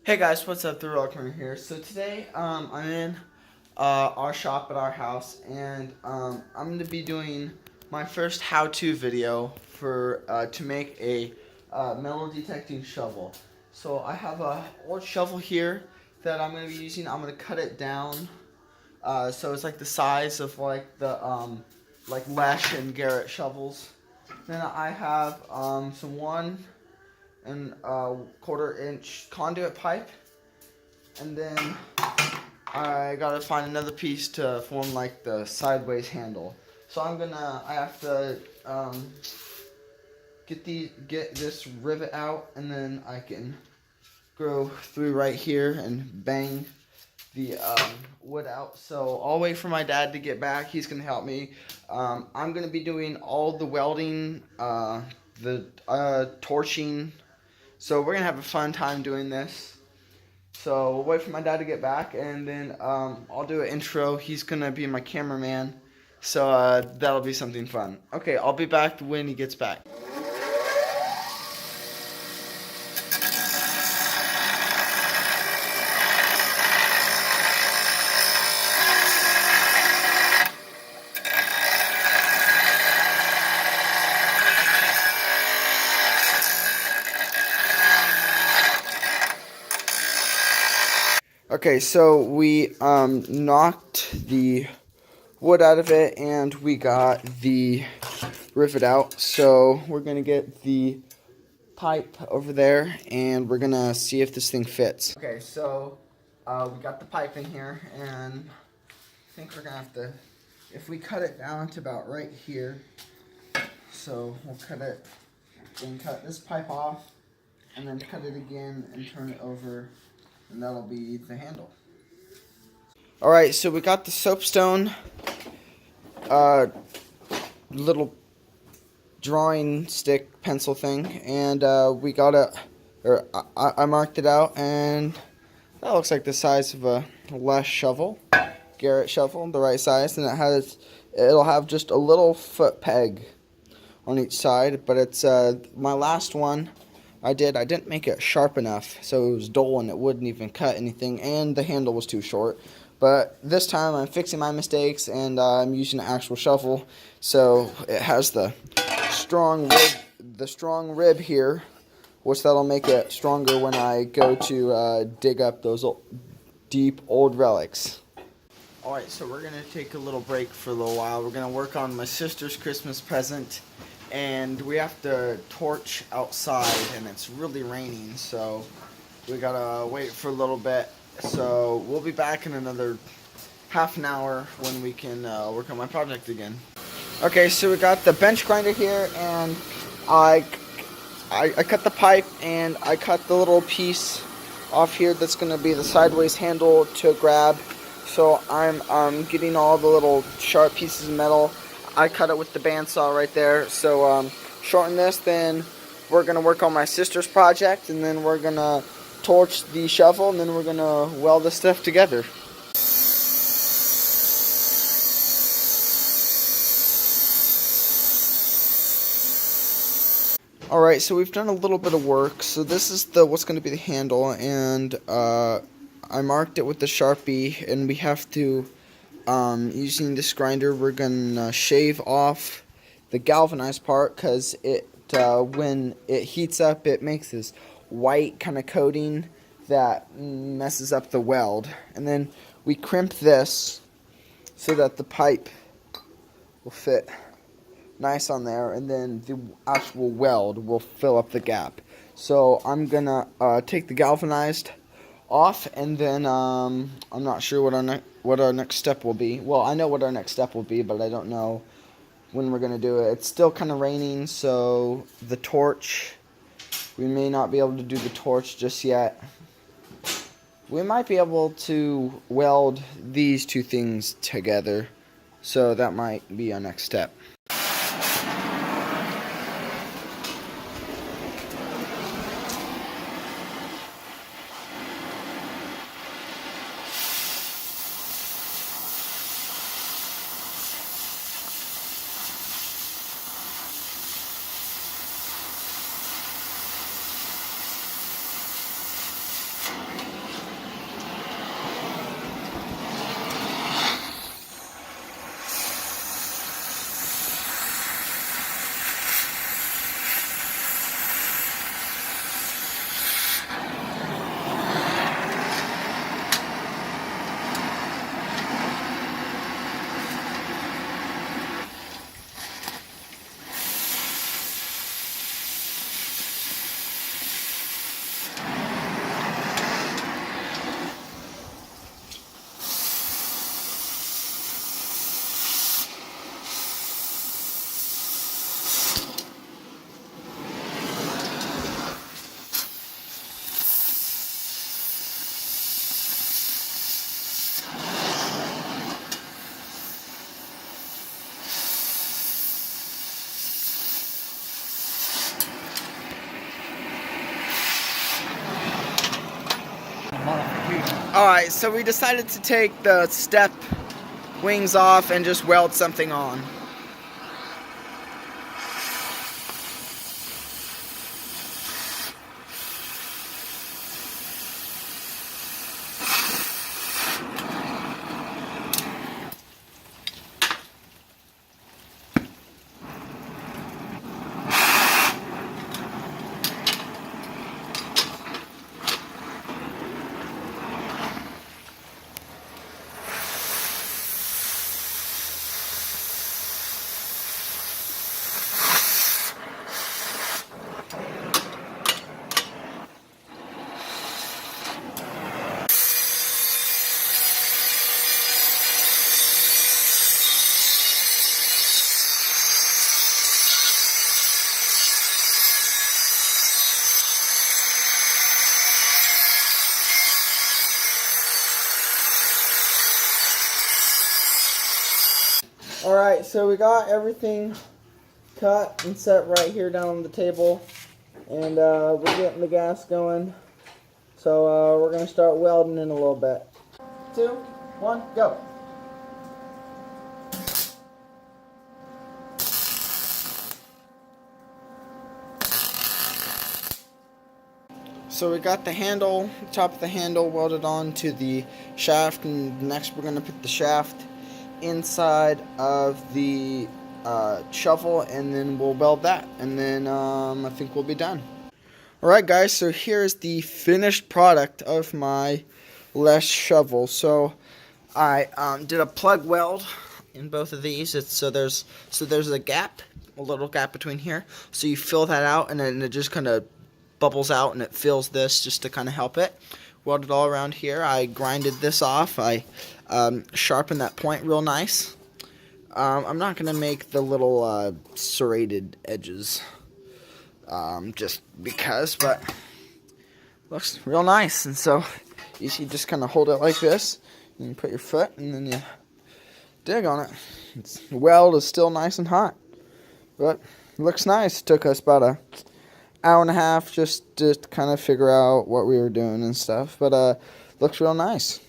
Hey guys, what's up? The Rockman here. So today, I'm in our shop at our house, and I'm gonna be doing my first how-to video for to make a metal detecting shovel. So I have a old shovel here that I'm gonna be using. I'm gonna cut it down so it's like the size of like the like Lesh and Garrett shovels. Then I have some 1 1/4 inch conduit pipe. And then I gotta find another piece to form like the sideways handle. So I have to get this rivet out, and then I can go through right here and bang the wood out. So I'll wait for my dad to get back. He's gonna help me. I'm gonna be doing all the welding, the torching. So we're gonna have a fun time doing this. So we'll wait for my dad to get back, and then I'll do an intro. He's gonna be my cameraman, so that'll be something fun. Okay, I'll be back when he gets back. Okay, so we knocked the wood out of it, and we got the rivet out. So we're gonna get the pipe over there, and we're gonna see if this thing fits. Okay, so we got the pipe in here, and I think we're gonna have to, if we cut it down to about right here, so we'll cut this pipe off, and then cut it again and turn it over, and that'll be the handle. Alright, so we got the soapstone little drawing stick pencil thing, and we got it, or I marked it out, and that looks like the size of a Lesh shovel, Garrett shovel, the right size, and it'll have just a little foot peg on each side. But it's my last one I didn't make it sharp enough, so it was dull and it wouldn't even cut anything, and the handle was too short. But this time I'm fixing my mistakes, and I'm using an actual shovel, so it has the strong rib here, which that'll make it stronger when I go to dig up those deep old relics. Alright, so we're going to take a little break for a little while. We're going to work on my sister's Christmas present, and we have to torch outside, and it's really raining, so we got to wait for a little bit. So we'll be back in another half an hour when we can work on my project again. Okay, so we got the bench grinder here, and I cut the pipe, and I cut the little piece off here that's going to be the sideways handle to grab. So I'm getting all the little sharp pieces of metal. I cut it with the bandsaw right there. So shorten this, then we're going to work on my sister's project, and then we're going to torch the shovel, and then we're going to weld this stuff together. Alright, so we've done a little bit of work. So this is what's going to be the handle, and I marked it with the Sharpie, and we have to, using this grinder, we're going to shave off the galvanized part, because when it heats up, it makes this white kind of coating that messes up the weld. And then we crimp this so that the pipe will fit nice on there, and then the actual weld will fill up the gap. So I'm gonna take the galvanized off, and then I'm not sure what our next step will be. Well, I know what our next step will be, but I don't know when we're gonna do it. It's still kind of raining, so the torch, we may not be able to do the torch just yet. We might be able to weld these two things together, so that might be our next step. modification. Alright, so we decided to take the step wings off and just weld something on. Alright, so we got everything cut and set right here down on the table. And we're getting the gas going. So we're going to start welding in a little bit. 2, 1, go. So we got the handle, top of the handle welded on to the shaft, and next we're going to put the shaft inside of the shovel, and then we'll weld that, and then I think we'll be done. Alright guys, so here's the finished product of my Les shovel. So I did a plug weld in both of these. There's a gap, a little gap between here, so you fill that out, and then it just kind of bubbles out and it fills this just to kind of help it. Welded all around here. I grinded this off. I sharpened that point real nice. I'm not going to make the little serrated edges just because, but looks real nice. And so you just kind of hold it like this, and you put your foot, and then you dig on it. The weld is still nice and hot, but it looks nice. It took us about an hour and a half just to kind of figure out what we were doing and stuff, but looks real nice.